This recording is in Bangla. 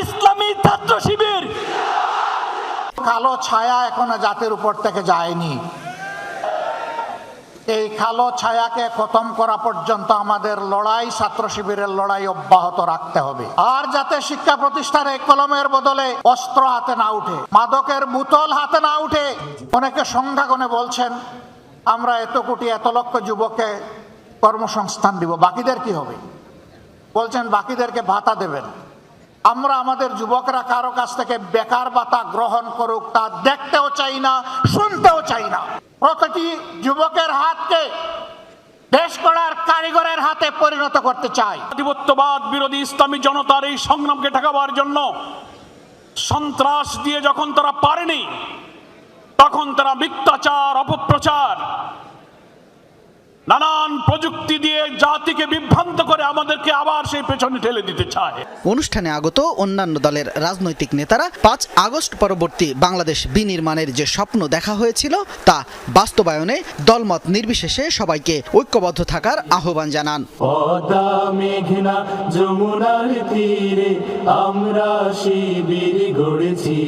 ইসলামী ছাত্র শিবির। কালো ছায়া এখনো জাতির উপর থেকে যায়নি। এই কালো ছায়াকে খতম করা পর্যন্ত আমাদের লড়াই, ছাত্র শিবিরের লড়াই অব্যাহত রাখতে হবে। আর যাতে শিক্ষা প্রতিষ্ঠানে কলমের বদলে অস্ত্র হাতে না উঠে, মাদকের বোতল হাতে না উঠে। অনেকে সংখ্যা গণে বলছেন আমরা এত কোটি এত লক্ষ যুবককে কর্মসংস্থান দিব, বাকিদের কি হবে? বলছেন বাকিদেরকে ভাতা দেবেন। আমরা আমাদের যুবকরা কারো কাছ থেকে বেকার ভাতা গ্রহণ করুক তা দেখতেও চাই না, শুনতেও চাই না। প্রতিটি যুবকের হাতকে দেশ গড়ার কারিগরের হাতে পরিণত করতে চাই। আধিপত্যবাদ বিরোধী ইসলামী জনতার এই সংগ্রামকে ঠেকাবার জন্য সন্ত্রাস দিয়ে যখন তারা পারেনি, তখন তারা মিথ্যাচার, অপপ্রচার, নানান প্রযুক্তি দিয়ে জাতিকে বিভ্রান্ত করে আমাদেরকে আবার সেই পেছনে ঠেলে দিতে চায়। অনুষ্ঠানে আগত অন্যান্য দলের রাজনৈতিক নেতারা ৫ আগস্ট পরবর্তী বাংলাদেশ বিনির্মাণের যে স্বপ্ন দেখা হয়েছিল তা বাস্তবায়নে দলমত নির্বিশেষে সবাইকে ঐক্যবদ্ধ থাকার আহ্বান জানান। পদ্মা মেঘনা যমুনার তীরে আমরা শিবির গড়েছি।